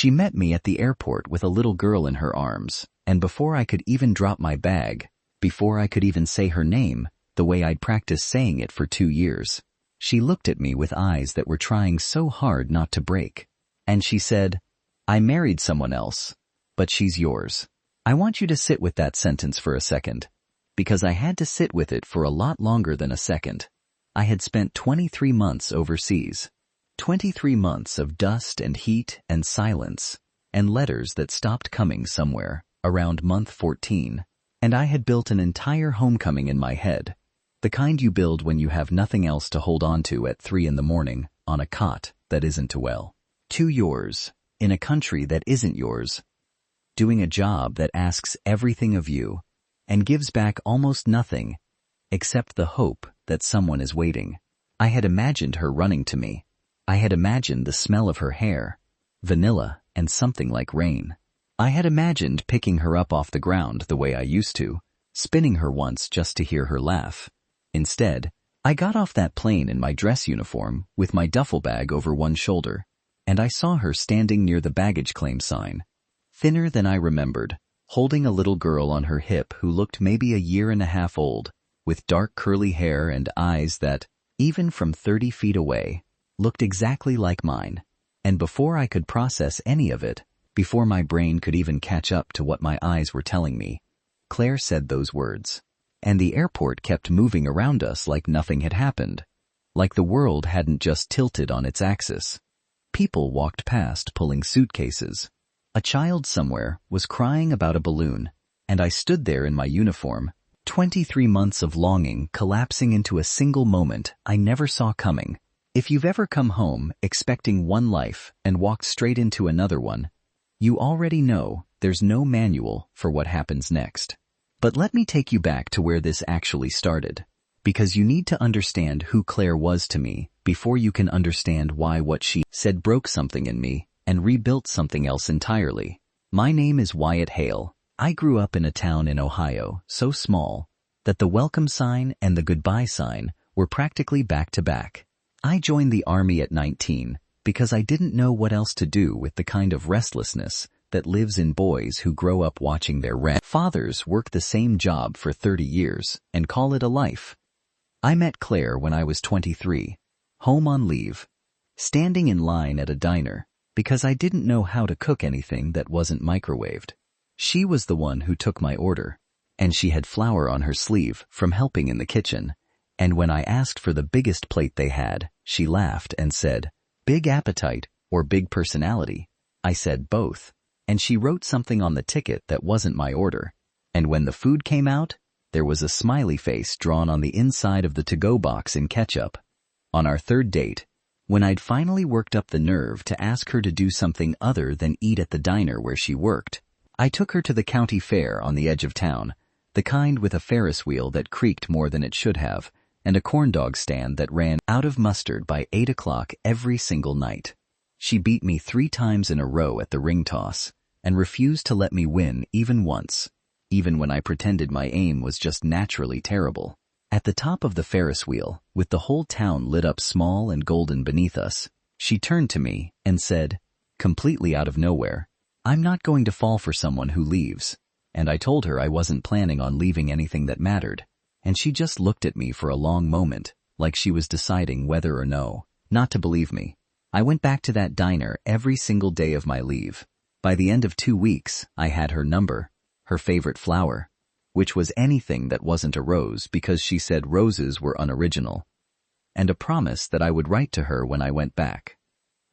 She met me at the airport with a little girl in her arms, and before I could even drop my bag, before I could even say her name, the way I'd practiced saying it for 2 years, she looked at me with eyes that were trying so hard not to break. And she said, "I married someone else, but she's yours." I want you to sit with that sentence for a second, because I had to sit with it for a lot longer than a second. I had spent 23 months overseas. 23 months of dust and heat and silence, and letters that stopped coming somewhere around month 14. And I had built an entire homecoming in my head, the kind you build when you have nothing else to hold on to at 3 in the morning on a cot that isn't well. To yours, in a country that isn't yours, doing a job that asks everything of you and gives back almost nothing except the hope that someone is waiting. I had imagined her running to me. I had imagined the smell of her hair, vanilla and something like rain. I had imagined picking her up off the ground the way I used to, spinning her once just to hear her laugh. Instead, I got off that plane in my dress uniform with my duffel bag over one shoulder, and I saw her standing near the baggage claim sign, thinner than I remembered, holding a little girl on her hip who looked maybe a year and a half old, with dark curly hair and eyes that, even from 30 feet away, looked exactly like mine. And before I could process any of it, before my brain could even catch up to what my eyes were telling me, Claire said those words. And the airport kept moving around us like nothing had happened, like the world hadn't just tilted on its axis. People walked past pulling suitcases. A child somewhere was crying about a balloon, and I stood there in my uniform, 23 months of longing collapsing into a single moment I never saw coming. If you've ever come home expecting one life and walked straight into another one, you already know there's no manual for what happens next. But let me take you back to where this actually started, because you need to understand who Claire was to me before you can understand why what she said broke something in me and rebuilt something else entirely. My name is Wyatt Hale. I grew up in a town in Ohio so small that the welcome sign and the goodbye sign were practically back to back. I joined the Army at 19 because I didn't know what else to do with the kind of restlessness that lives in boys who grow up watching their fathers work the same job for 30 years and call it a life. I met Claire when I was 23, home on leave, standing in line at a diner because I didn't know how to cook anything that wasn't microwaved. She was the one who took my order, and she had flour on her sleeve from helping in the kitchen. And when I asked for the biggest plate they had, she laughed and said, "Big appetite or big personality?" I said both, and she wrote something on the ticket that wasn't my order. And when the food came out, there was a smiley face drawn on the inside of the to-go box in ketchup. On our third date, when I'd finally worked up the nerve to ask her to do something other than eat at the diner where she worked, I took her to the county fair on the edge of town, the kind with a Ferris wheel that creaked more than it should have, and a corn dog stand that ran out of mustard by 8 o'clock every single night. She beat me 3 times in a row at the ring toss, and refused to let me win even once, even when I pretended my aim was just naturally terrible. At the top of the Ferris wheel, with the whole town lit up small and golden beneath us, she turned to me and said, completely out of nowhere, "I'm not going to fall for someone who leaves." And I told her I wasn't planning on leaving anything that mattered. And she just looked at me for a long moment, like she was deciding whether or no, not to believe me. I went back to that diner every single day of my leave. By the end of 2 weeks, I had her number, her favorite flower, which was anything that wasn't a rose because she said roses were unoriginal, and a promise that I would write to her when I went back.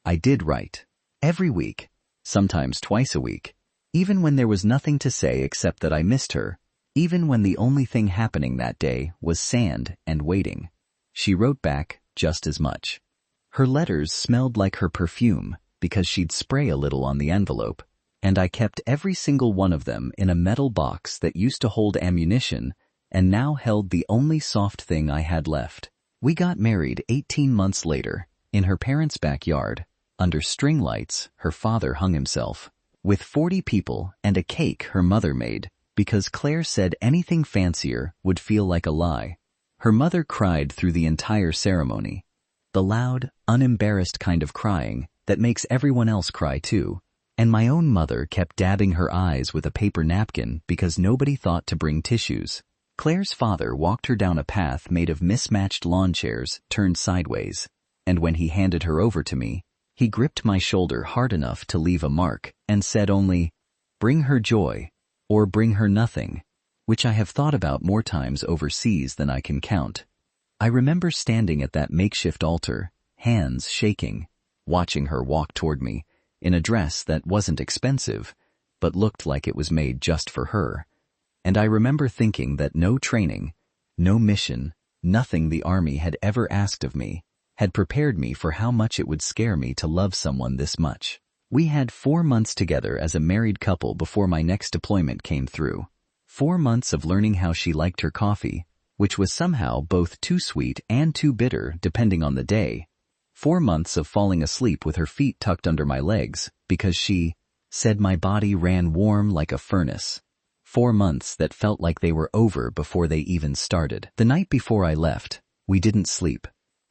I did write. Every week, sometimes twice a week, even when there was nothing to say except that I missed her, even when the only thing happening that day was sand and waiting. She wrote back just as much. Her letters smelled like her perfume because she'd spray a little on the envelope, and I kept every single one of them in a metal box that used to hold ammunition and now held the only soft thing I had left. We got married 18 months later, in her parents' backyard, under string lights her father hung himself, with 40 people and a cake her mother made, because Claire said anything fancier would feel like a lie. Her mother cried through the entire ceremony, the loud, unembarrassed kind of crying that makes everyone else cry too, And my own mother kept dabbing her eyes with a paper napkin because nobody thought to bring tissues. Claire's father walked her down a path made of mismatched lawn chairs turned sideways, and when he handed her over to me, he gripped my shoulder hard enough to leave a mark and said only, "Bring her joy, or bring her nothing," which I have thought about more times overseas than I can count. I remember standing at that makeshift altar, hands shaking, watching her walk toward me, in a dress that wasn't expensive, but looked like it was made just for her. And I remember thinking that no training, no mission, nothing the army had ever asked of me, had prepared me for how much it would scare me to love someone this much. We had 4 months together as a married couple before my next deployment came through. 4 months of learning how she liked her coffee, which was somehow both too sweet and too bitter depending on the day. 4 months of falling asleep with her feet tucked under my legs because she said my body ran warm like a furnace. 4 months that felt like they were over before they even started. The night before I left, we didn't sleep.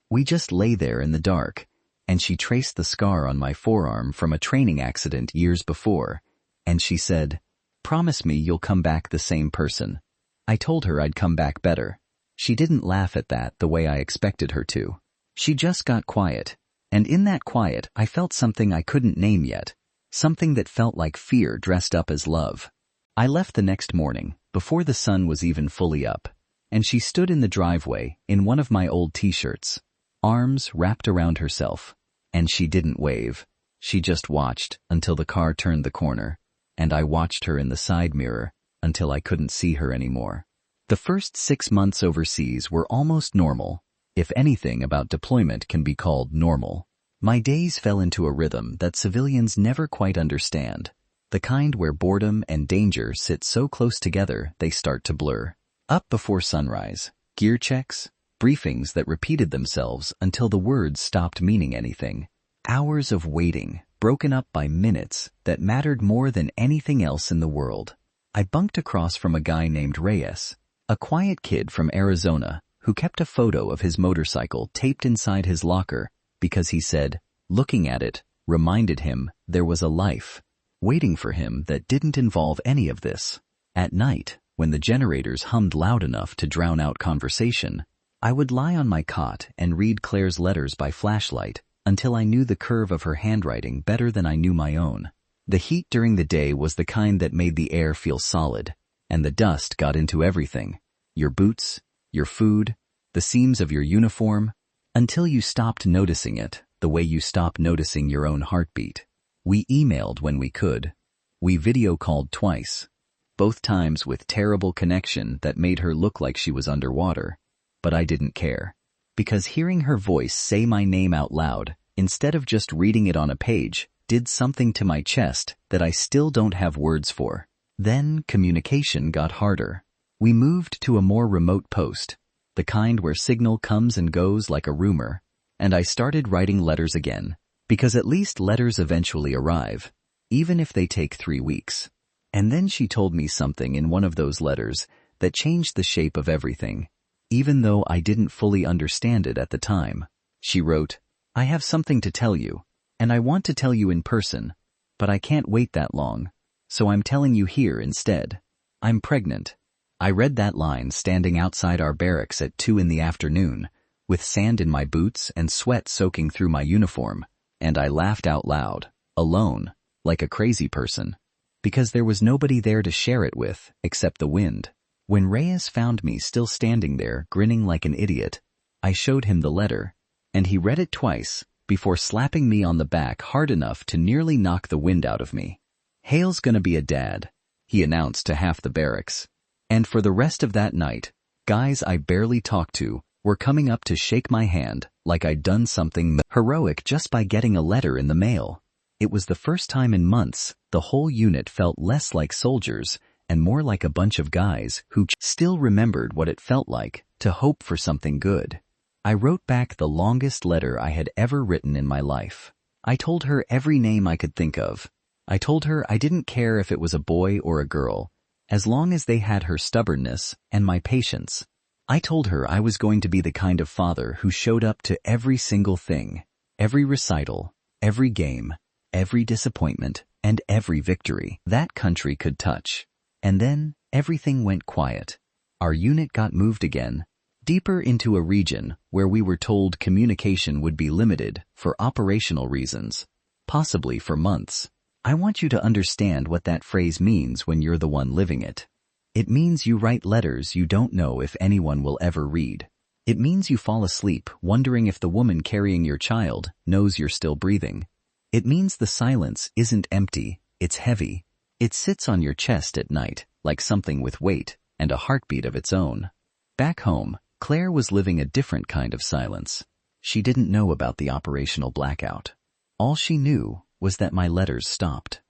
We just lay there in the dark, and she traced the scar on my forearm from a training accident years before, and she said, "Promise me you'll come back the same person." I told her I'd come back better. She didn't laugh at that the way I expected her to. She just got quiet, and in that quiet I felt something I couldn't name yet, something that felt like fear dressed up as love. I left the next morning, before the sun was even fully up, and she stood in the driveway in one of my old t-shirts, arms wrapped around herself, and she didn't wave. She just watched until the car turned the corner, and I watched her in the side mirror until I couldn't see her anymore. The first 6 months overseas were almost normal, if anything about deployment can be called normal. My days fell into a rhythm that civilians never quite understand, the kind where boredom and danger sit so close together they start to blur. Up before sunrise, gear checks, briefings that repeated themselves until the words stopped meaning anything. Hours of waiting, broken up by minutes that mattered more than anything else in the world. I bunked across from a guy named Reyes, a quiet kid from Arizona who kept a photo of his motorcycle taped inside his locker because he said, looking at it, reminded him there was a life waiting for him that didn't involve any of this. At night, when the generators hummed loud enough to drown out conversation, I would lie on my cot and read Claire's letters by flashlight until I knew the curve of her handwriting better than I knew my own. The heat during the day was the kind that made the air feel solid, and the dust got into everything. Your boots, your food, the seams of your uniform, until you stopped noticing it, the way you stopped noticing your own heartbeat. We emailed when we could. We video called twice, both times with terrible connection that made her look like she was underwater. But I didn't care, because hearing her voice say my name out loud, instead of just reading it on a page, did something to my chest that I still don't have words for. Then communication got harder. We moved to a more remote post, the kind where signal comes and goes like a rumor, and I started writing letters again, because at least letters eventually arrive, even if they take 3 weeks. And then she told me something in one of those letters that changed the shape of everything, even though I didn't fully understand it at the time. She wrote, "I have something to tell you, and I want to tell you in person, but I can't wait that long, so I'm telling you here instead. I'm pregnant." I read that line standing outside our barracks at 2 in the afternoon, with sand in my boots and sweat soaking through my uniform, and I laughed out loud, alone, like a crazy person, because there was nobody there to share it with except the wind. When Reyes found me still standing there, grinning like an idiot, I showed him the letter, and he read it twice before slapping me on the back hard enough to nearly knock the wind out of me. "Hale's gonna be a dad," he announced to half the barracks. And for the rest of that night, guys I barely talked to were coming up to shake my hand like I'd done something heroic just by getting a letter in the mail. It was the first time in months the whole unit felt less like soldiers and more like a bunch of guys who still remembered what it felt like to hope for something good. I wrote back the longest letter I had ever written in my life. I told her every name I could think of. I told her I didn't care if it was a boy or a girl, as long as they had her stubbornness and my patience. I told her I was going to be the kind of father who showed up to every single thing, every recital, every game, every disappointment, and every victory that country could touch. And then, everything went quiet. Our unit got moved again, deeper into a region where we were told communication would be limited for operational reasons, possibly for months. I want you to understand what that phrase means when you're the one living it. It means you write letters you don't know if anyone will ever read. It means you fall asleep wondering if the woman carrying your child knows you're still breathing. It means the silence isn't empty, it's heavy. It sits on your chest at night, like something with weight and a heartbeat of its own. Back home, Claire was living a different kind of silence. She didn't know about the operational blackout. All she knew was that my letters stopped.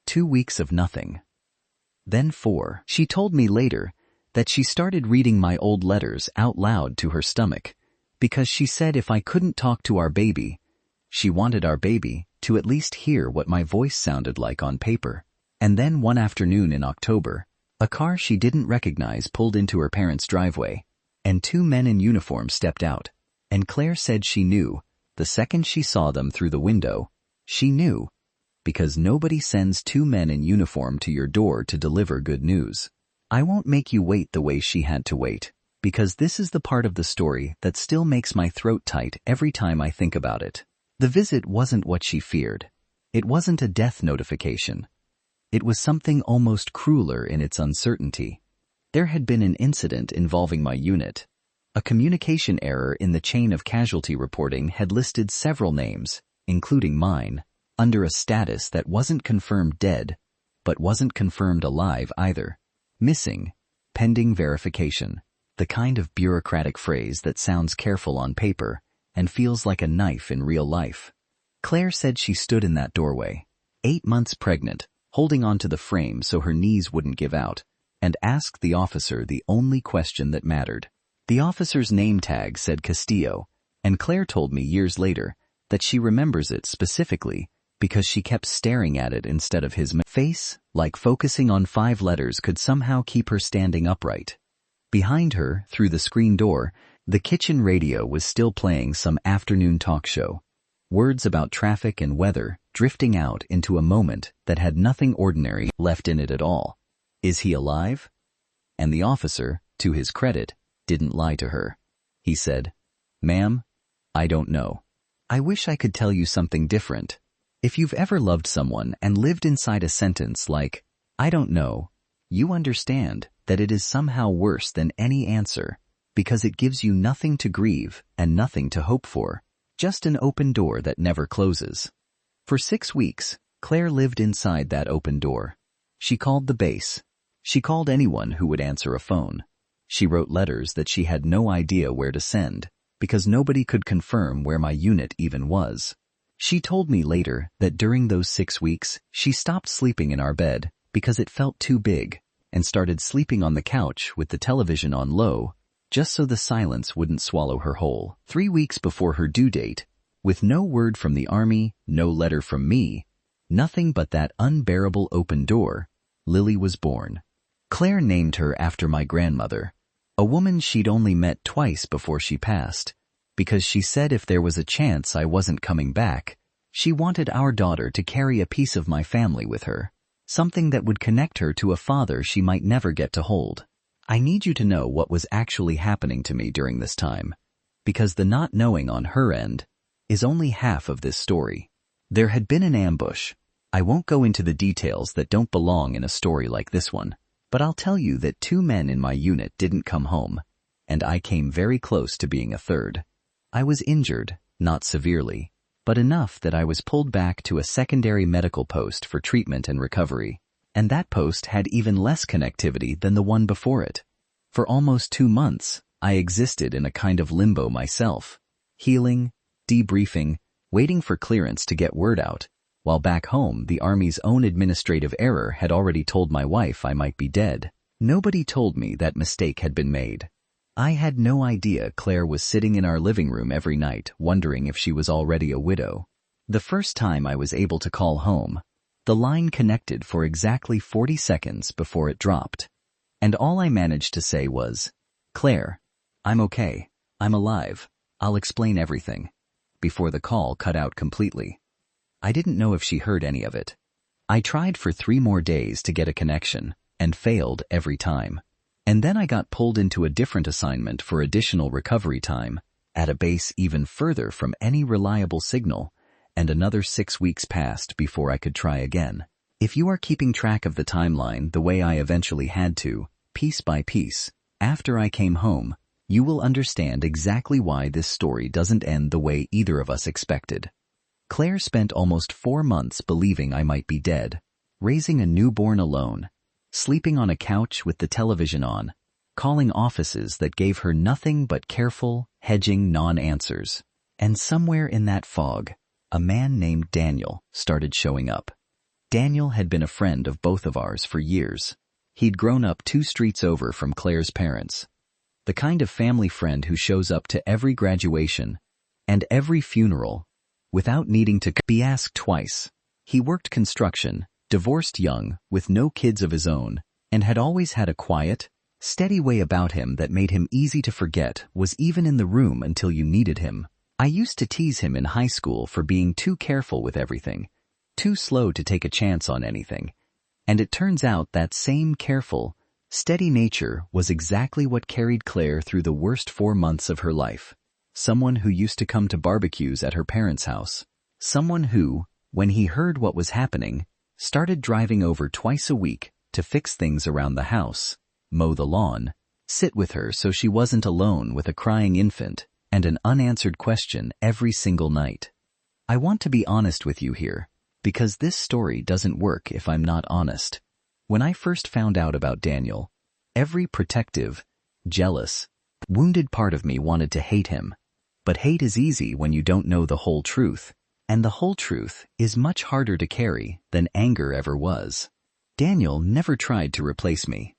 2 weeks of nothing. Then 4. She told me later that she started reading my old letters out loud to her stomach because she said if I couldn't talk to our baby, she wanted our baby to at least hear what my voice sounded like on paper. And then one afternoon in October, a car she didn't recognize pulled into her parents' driveway, and 2 men in uniform stepped out, and Claire said she knew, the second she saw them through the window, she knew, because nobody sends 2 men in uniform to your door to deliver good news. I won't make you wait the way she had to wait, because this is the part of the story that still makes my throat tight every time I think about it. The visit wasn't what she feared. It wasn't a death notification. It was something almost crueler in its uncertainty. There had been an incident involving my unit. A communication error in the chain of casualty reporting had listed several names, including mine, under a status that wasn't confirmed dead, but wasn't confirmed alive either. Missing, pending verification. The kind of bureaucratic phrase that sounds careful on paper and feels like a knife in real life. Claire said she stood in that doorway, 8 months pregnant, holding onto the frame so her knees wouldn't give out, and asked the officer the only question that mattered. The officer's name tag said Castillo, and Claire told me years later that she remembers it specifically because she kept staring at it instead of his face, like focusing on 5 letters could somehow keep her standing upright. Behind her, through the screen door, the kitchen radio was still playing some afternoon talk show. Words about traffic and weather drifting out into a moment that had nothing ordinary left in it at all. Is he alive? And the officer, to his credit, didn't lie to her. He said, "Ma'am, I don't know. I wish I could tell you something different." If you've ever loved someone and lived inside a sentence like, "I don't know," you understand that it is somehow worse than any answer, because it gives you nothing to grieve and nothing to hope for, just an open door that never closes. For 6 weeks, Claire lived inside that open door. She called the base. She called anyone who would answer a phone. She wrote letters that she had no idea where to send, because nobody could confirm where my unit even was. She told me later that during those 6 weeks, she stopped sleeping in our bed because it felt too big, and started sleeping on the couch with the television on low, just so the silence wouldn't swallow her whole. 3 weeks before her due date, with no word from the army, no letter from me, nothing but that unbearable open door, Lily was born. Claire named her after my grandmother, a woman she'd only met twice before she passed, because she said if there was a chance I wasn't coming back, she wanted our daughter to carry a piece of my family with her, something that would connect her to a father she might never get to hold. I need you to know what was actually happening to me during this time, because the not knowing on her end is only half of this story. There had been an ambush. I won't go into the details that don't belong in a story like this one, but I'll tell you that 2 men in my unit didn't come home, and I came very close to being a third. I was injured, not severely, but enough that I was pulled back to a secondary medical post for treatment and recovery, and that post had even less connectivity than the one before it. For almost 2 months, I existed in a kind of limbo myself, healing, debriefing, waiting for clearance to get word out, while back home the Army's own administrative error had already told my wife I might be dead. Nobody told me that mistake had been made. I had no idea Claire was sitting in our living room every night wondering if she was already a widow. The first time I was able to call home, the line connected for exactly 40 seconds before it dropped, and all I managed to say was, "Claire, I'm okay, I'm alive, I'll explain everything," before the call cut out completely. I didn't know if she heard any of it. I tried for 3 more days to get a connection, and failed every time. And then I got pulled into a different assignment for additional recovery time, at a base even further from any reliable signal, and another 6 weeks passed before I could try again. If you are keeping track of the timeline the way I eventually had to, piece by piece, after I came home, you will understand exactly why this story doesn't end the way either of us expected. Claire spent almost 4 months believing I might be dead, raising a newborn alone, sleeping on a couch with the television on, calling offices that gave her nothing but careful, hedging non-answers. And somewhere in that fog, a man named Daniel started showing up. Daniel had been a friend of both of ours for years. He'd grown up 2 streets over from Claire's parents. The kind of family friend who shows up to every graduation and every funeral without needing to be asked twice. He worked construction, divorced young, with no kids of his own, and had always had a quiet, steady way about him that made him easy to forget was even in the room until you needed him. I used to tease him in high school for being too careful with everything, too slow to take a chance on anything. And it turns out that same careful, steady nature was exactly what carried Claire through the worst 4 months of her life. Someone who used to come to barbecues at her parents' house. Someone who, when he heard what was happening, started driving over twice a week to fix things around the house, mow the lawn, sit with her so she wasn't alone with a crying infant, and an unanswered question every single night. I want to be honest with you here, because this story doesn't work if I'm not honest. When I first found out about Daniel, every protective, jealous, wounded part of me wanted to hate him. But hate is easy when you don't know the whole truth, and the whole truth is much harder to carry than anger ever was. Daniel never tried to replace me.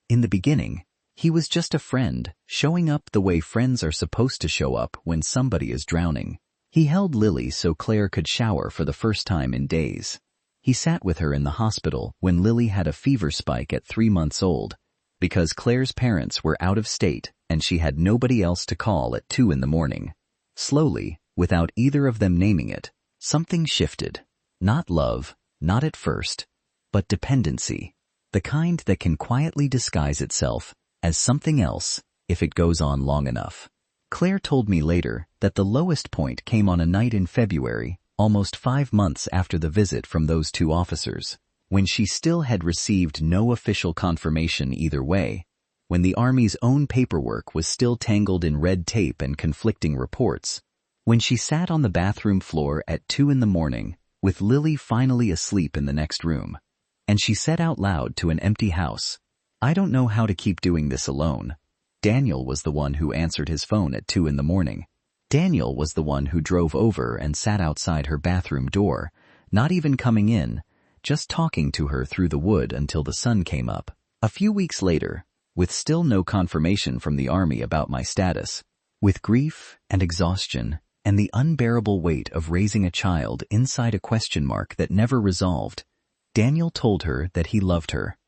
In the beginning, he was just a friend, showing up the way friends are supposed to show up when somebody is drowning. He held Lily so Claire could shower for the first time in days. He sat with her in the hospital when Lily had a fever spike at 3 months old, because Claire's parents were out of state and she had nobody else to call at 2 in the morning. Slowly, without either of them naming it, something shifted. Not love, not at first, but dependency. The kind that can quietly disguise itself as something else if it goes on long enough. Claire told me later that the lowest point came on a night in February, almost 5 months after the visit from those 2 officers, when she still had received no official confirmation either way, when the Army's own paperwork was still tangled in red tape and conflicting reports, when she sat on the bathroom floor at 2 in the morning, with Lily finally asleep in the next room, and she said out loud to an empty house, "I don't know how to keep doing this alone." Daniel was the one who answered his phone at 2 in the morning. Daniel was the one who drove over and sat outside her bathroom door, not even coming in, just talking to her through the wood until the sun came up. A few weeks later, with still no confirmation from the Army about my status, with grief and exhaustion and the unbearable weight of raising a child inside a question mark that never resolved, Daniel told her that he loved her,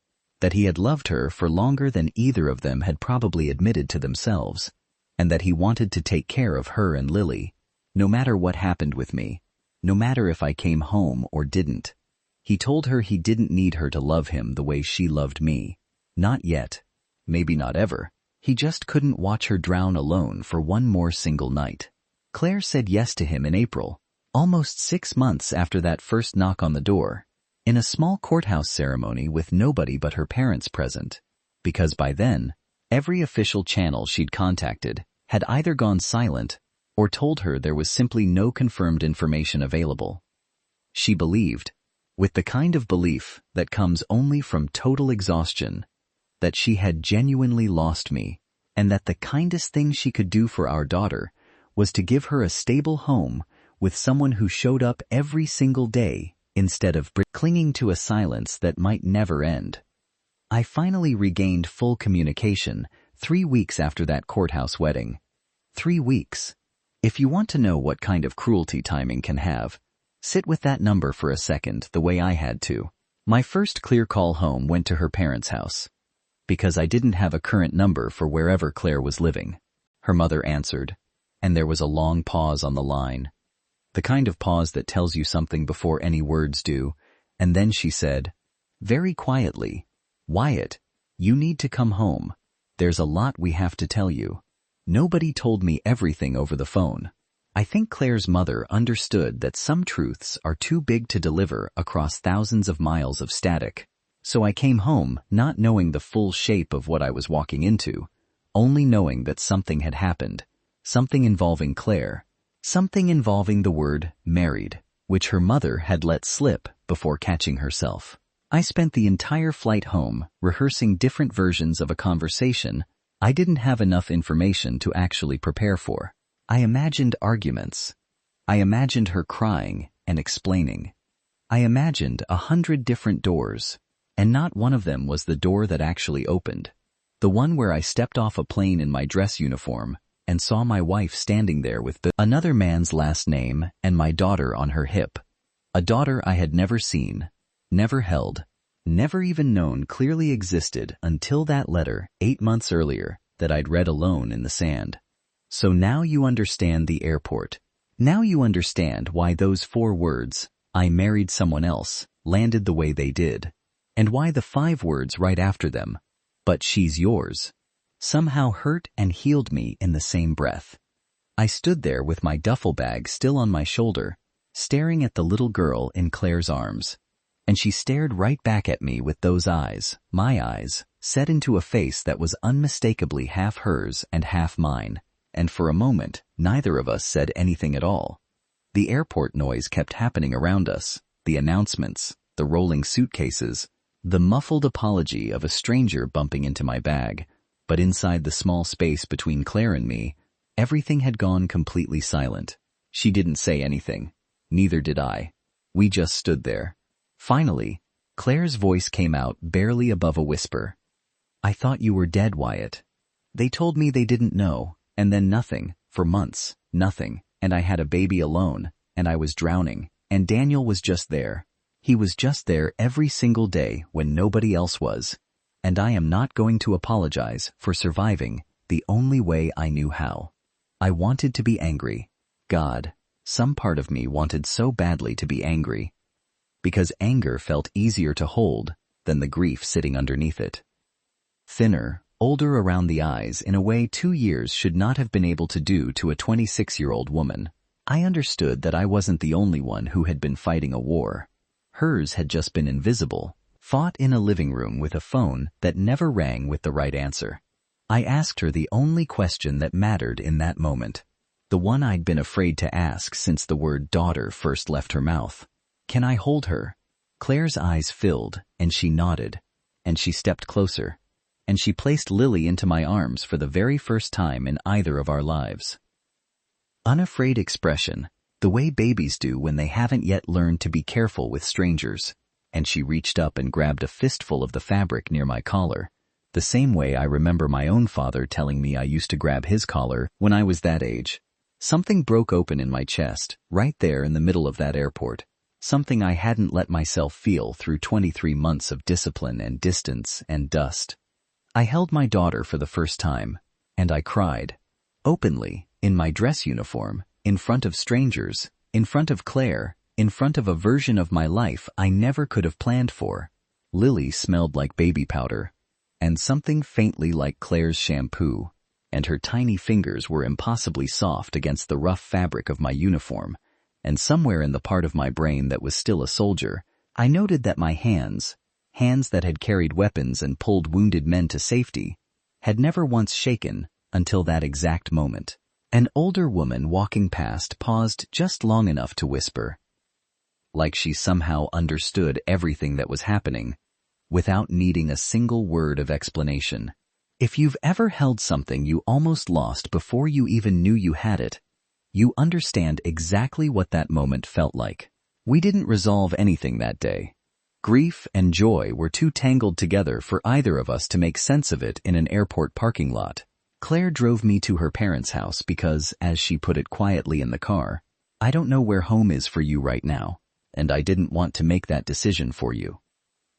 that he had loved her for longer than either of them had probably admitted to themselves, and that he wanted to take care of her and Lily, no matter what happened with me, no matter if I came home or didn't. He told her he didn't need her to love him the way she loved me. Not yet. Maybe not ever. He just couldn't watch her drown alone for one more single night. Claire said yes to him in April, almost 6 months after that first knock on the door, in a small courthouse ceremony with nobody but her parents present, because by then, every official channel she'd contacted had either gone silent or told her there was simply no confirmed information available. She believed, with the kind of belief that comes only from total exhaustion, that she had genuinely lost me, and that the kindest thing she could do for our daughter was to give her a stable home with someone who showed up every single day instead of clinging to a silence that might never end. I finally regained full communication 3 weeks after that courthouse wedding. 3 weeks. If you want to know what kind of cruelty timing can have, sit with that number for a second the way I had to. My first clear call home went to her parents' house, because I didn't have a current number for wherever Claire was living. Her mother answered, and there was a long pause on the line. The kind of pause that tells you something before any words do, And then she said, very quietly, "Wyatt, you need to come home. There's a lot we have to tell you." Nobody told me everything over the phone. I think Claire's mother understood that some truths are too big to deliver across thousands of miles of static. So I came home not knowing the full shape of what I was walking into, only knowing that something had happened, something involving Claire, something involving the word married, which her mother had let slip before catching herself. I spent the entire flight home rehearsing different versions of a conversation I didn't have enough information to actually prepare for. I imagined arguments. I imagined her crying and explaining. I imagined 100 different doors, and not one of them was the door that actually opened. The one where I stepped off a plane in my dress uniform and saw my wife standing there with another man's last name and my daughter on her hip. A daughter I had never seen, never held, never even known clearly existed until that letter 8 months earlier that I'd read alone in the sand. So now you understand the airport. Now you understand why those 4 words, "I married someone else," landed the way they did. And why the 5 words right after them, "but she's yours," somehow hurt and healed me in the same breath. I stood there with my duffel bag still on my shoulder, staring at the little girl in Claire's arms. And she stared right back at me with those eyes, my eyes, set into a face that was unmistakably half hers and half mine. And for a moment, neither of us said anything at all. The airport noise kept happening around us, the announcements, the rolling suitcases, the muffled apology of a stranger bumping into my bag. But inside the small space between Claire and me, everything had gone completely silent. She didn't say anything. Neither did I. We just stood there. Finally, Claire's voice came out barely above a whisper. "I thought you were dead, Wyatt. They told me they didn't know. And then nothing, for months, nothing, and I had a baby alone, and I was drowning, and Daniel was just there. He was just there every single day when nobody else was. And I am not going to apologize for surviving the only way I knew how." I wanted to be angry. God, some part of me wanted so badly to be angry. Because anger felt easier to hold than the grief sitting underneath it. Thinner, older around the eyes in a way 2 years should not have been able to do to a 26-year-old woman. I understood that I wasn't the only one who had been fighting a war. Hers had just been invisible, fought in a living room with a phone that never rang with the right answer. I asked her the only question that mattered in that moment, the one I'd been afraid to ask since the word daughter first left her mouth. "Can I hold her?" Claire's eyes filled, and she nodded, and she stepped closer. And she placed Lily into my arms for the very first time in either of our lives. Unafraid expression, the way babies do when they haven't yet learned to be careful with strangers. And she reached up and grabbed a fistful of the fabric near my collar, the same way I remember my own father telling me I used to grab his collar when I was that age. Something broke open in my chest, right there in the middle of that airport. Something I hadn't let myself feel through 23 months of discipline and distance and dust. I held my daughter for the first time, and I cried. Openly, in my dress uniform, in front of strangers, in front of Claire, in front of a version of my life I never could have planned for. Lily smelled like baby powder, and something faintly like Claire's shampoo, and her tiny fingers were impossibly soft against the rough fabric of my uniform, and somewhere in the part of my brain that was still a soldier, I noted that my hands that had carried weapons and pulled wounded men to safety, had never once shaken until that exact moment. An older woman walking past paused just long enough to whisper, like she somehow understood everything that was happening, without needing a single word of explanation. If you've ever held something you almost lost before you even knew you had it, you understand exactly what that moment felt like. We didn't resolve anything that day. Grief and joy were too tangled together for either of us to make sense of it in an airport parking lot. Claire drove me to her parents' house because, as she put it quietly in the car, "I don't know where home is for you right now, and I didn't want to make that decision for you."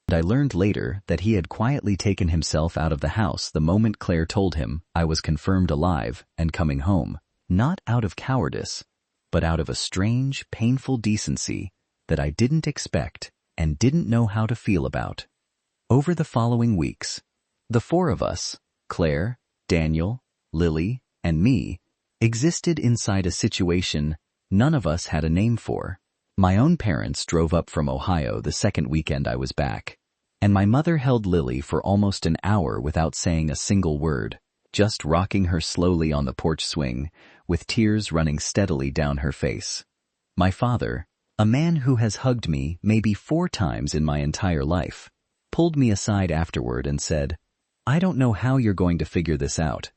And I learned later that he had quietly taken himself out of the house the moment Claire told him I was confirmed alive and coming home, not out of cowardice, but out of a strange, painful decency that I didn't expect and didn't know how to feel about. Over the following weeks, the four of us, Claire, Daniel, Lily, and me, existed inside a situation none of us had a name for. My own parents drove up from Ohio the second weekend I was back, and my mother held Lily for almost an hour without saying a single word, just rocking her slowly on the porch swing, with tears running steadily down her face. My father, a man who has hugged me maybe 4 times in my entire life, pulled me aside afterward and said, "I don't know how you're going to figure this out,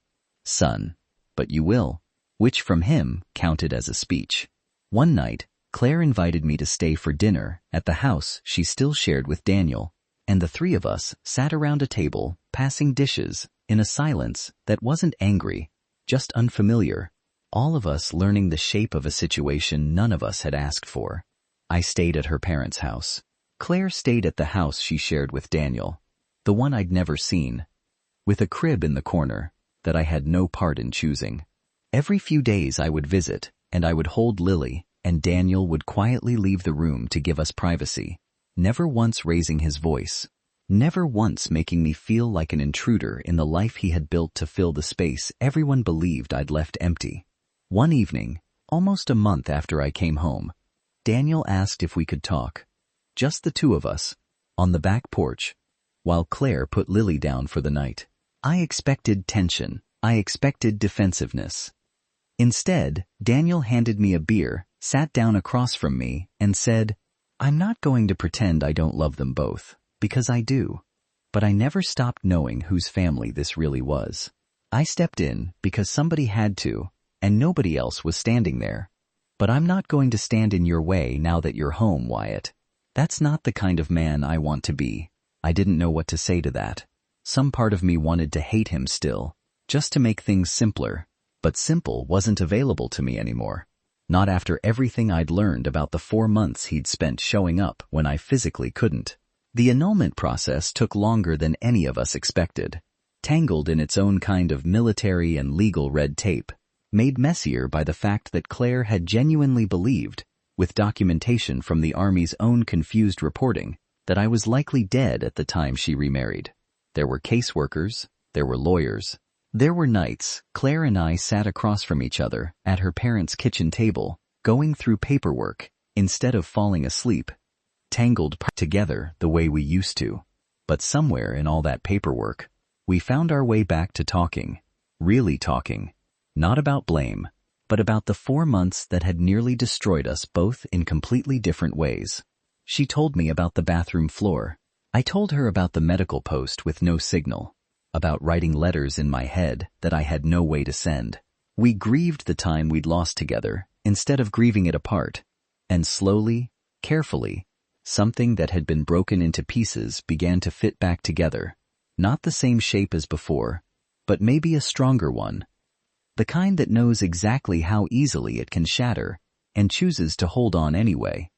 son, but you will," which from him counted as a speech. One night, Claire invited me to stay for dinner at the house she still shared with Daniel, and the 3 of us sat around a table, passing dishes, in a silence that wasn't angry, just unfamiliar, all of us learning the shape of a situation none of us had asked for. I stayed at her parents' house. Claire stayed at the house she shared with Daniel, the one I'd never seen, with a crib in the corner that I had no part in choosing. Every few days I would visit, and I would hold Lily, and Daniel would quietly leave the room to give us privacy, never once raising his voice, never once making me feel like an intruder in the life he had built to fill the space everyone believed I'd left empty. One evening, almost a month after I came home, Daniel asked if we could talk, just the 2 of us, on the back porch, while Claire put Lily down for the night. I expected tension. I expected defensiveness. Instead, Daniel handed me a beer, sat down across from me, and said, "I'm not going to pretend I don't love them both, because I do. But I never stopped knowing whose family this really was. I stepped in because somebody had to, and nobody else was standing there. But I'm not going to stand in your way now that you're home, Wyatt. That's not the kind of man I want to be." I didn't know what to say to that. Some part of me wanted to hate him still, just to make things simpler, but simple wasn't available to me anymore. Not after everything I'd learned about the 4 months he'd spent showing up when I physically couldn't. The annulment process took longer than any of us expected, tangled in its own kind of military and legal red tape, made messier by the fact that Claire had genuinely believed, with documentation from the Army's own confused reporting, that I was likely dead at the time she remarried. There were caseworkers, there were lawyers. There were nights Claire and I sat across from each other at her parents' kitchen table, going through paperwork, instead of falling asleep, tangled together the way we used to. But somewhere in all that paperwork, we found our way back to talking, really talking, not about blame, but about the 4 months that had nearly destroyed us both in completely different ways. She told me about the bathroom floor. I told her about the medical post with no signal, about writing letters in my head that I had no way to send. We grieved the time we'd lost together instead of grieving it apart, and slowly, carefully, something that had been broken into pieces began to fit back together, not the same shape as before, but maybe a stronger one, the kind that knows exactly how easily it can shatter and chooses to hold on anyway.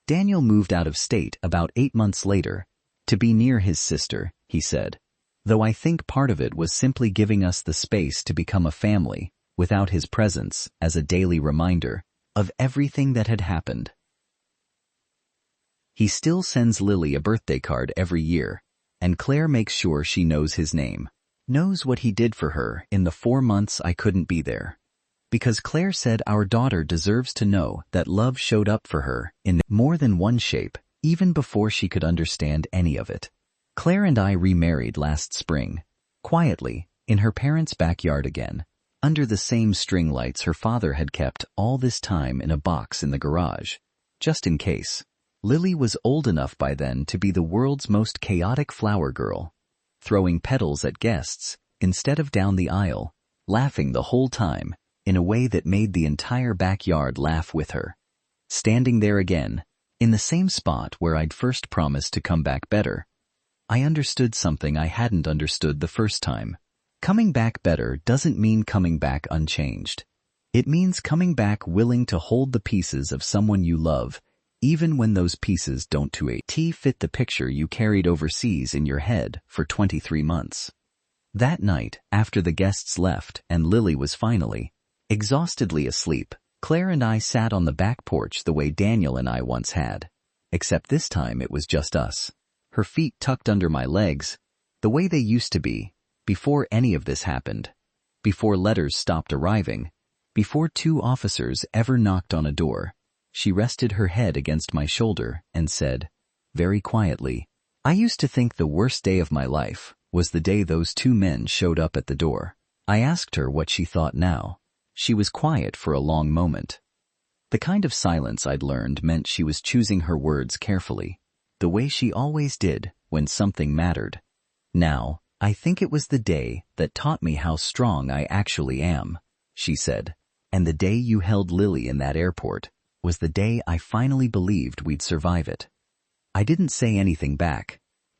Daniel moved out of state about 8 months later, to be near his sister, he said, though I think part of it was simply giving us the space to become a family without his presence as a daily reminder of everything that had happened. He still sends Lily a birthday card every year, and Claire makes sure she knows his name, knows what he did for her in the 4 months I couldn't be there. Because Claire said our daughter deserves to know that love showed up for her in more than one shape, even before she could understand any of it. Claire and I remarried last spring, quietly, in her parents' backyard again, under the same string lights her father had kept all this time in a box in the garage, just in case. Lily was old enough by then to be the world's most chaotic flower girl, throwing petals at guests instead of down the aisle, laughing the whole time in a way that made the entire backyard laugh with her. Standing there again, in the same spot where I'd first promised to come back better, I understood something I hadn't understood the first time. Coming back better doesn't mean coming back unchanged. It means coming back willing to hold the pieces of someone you love, even when those pieces don't to a T fit the picture you carried overseas in your head for 23 months. That night, after the guests left and Lily was finally, exhaustedly asleep, Claire and I sat on the back porch the way Daniel and I once had. except this time it was just us. Her feet tucked under my legs, the way they used to be, before any of this happened, before letters stopped arriving, before 2 officers ever knocked on a door. She rested her head against my shoulder and said, very quietly, I used to think the worst day of my life was the day those 2 men showed up at the door. I asked her what she thought now. She was quiet for a long moment. The kind of silence I'd learned meant she was choosing her words carefully, the way she always did when something mattered. Now, I think it was the day that taught me how strong I actually am, she said. And the day you held Lily in that airport was the day I finally believed we'd survive it. I didn't say anything back.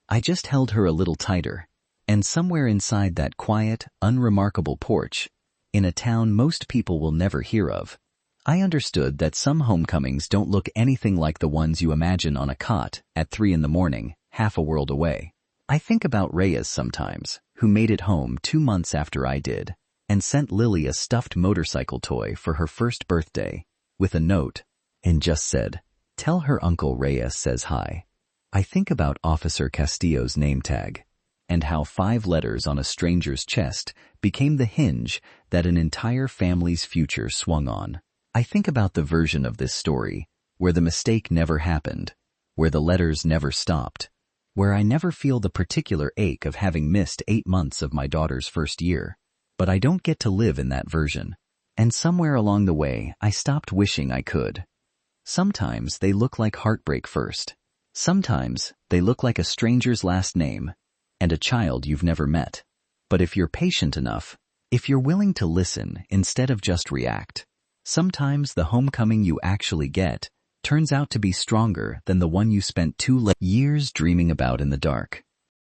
I just held her a little tighter, and somewhere inside that quiet, unremarkable porch, in a town most people will never hear of, I understood that some homecomings don't look anything like the ones you imagine on a cot at 3 a.m, half a world away. I think about Reyes sometimes, who made it home 2 months after I did, and sent Lily a stuffed motorcycle toy for her first birthday, with a note, and just said, tell her Uncle Reyes says hi. I think about Officer Castillo's name tag, and how 5 letters on a stranger's chest became the hinge that an entire family's future swung on. I think about the version of this story where the mistake never happened, where the letters never stopped, where I never feel the particular ache of having missed 8 months of my daughter's first year. But I don't get to live in that version, and somewhere along the way I stopped wishing I could. Sometimes they look like heartbreak first. Sometimes they look like a stranger's last name and a child you've never met. But if you're patient enough, if you're willing to listen instead of just react, sometimes the homecoming you actually get turns out to be stronger than the one you spent 2 years dreaming about in the dark.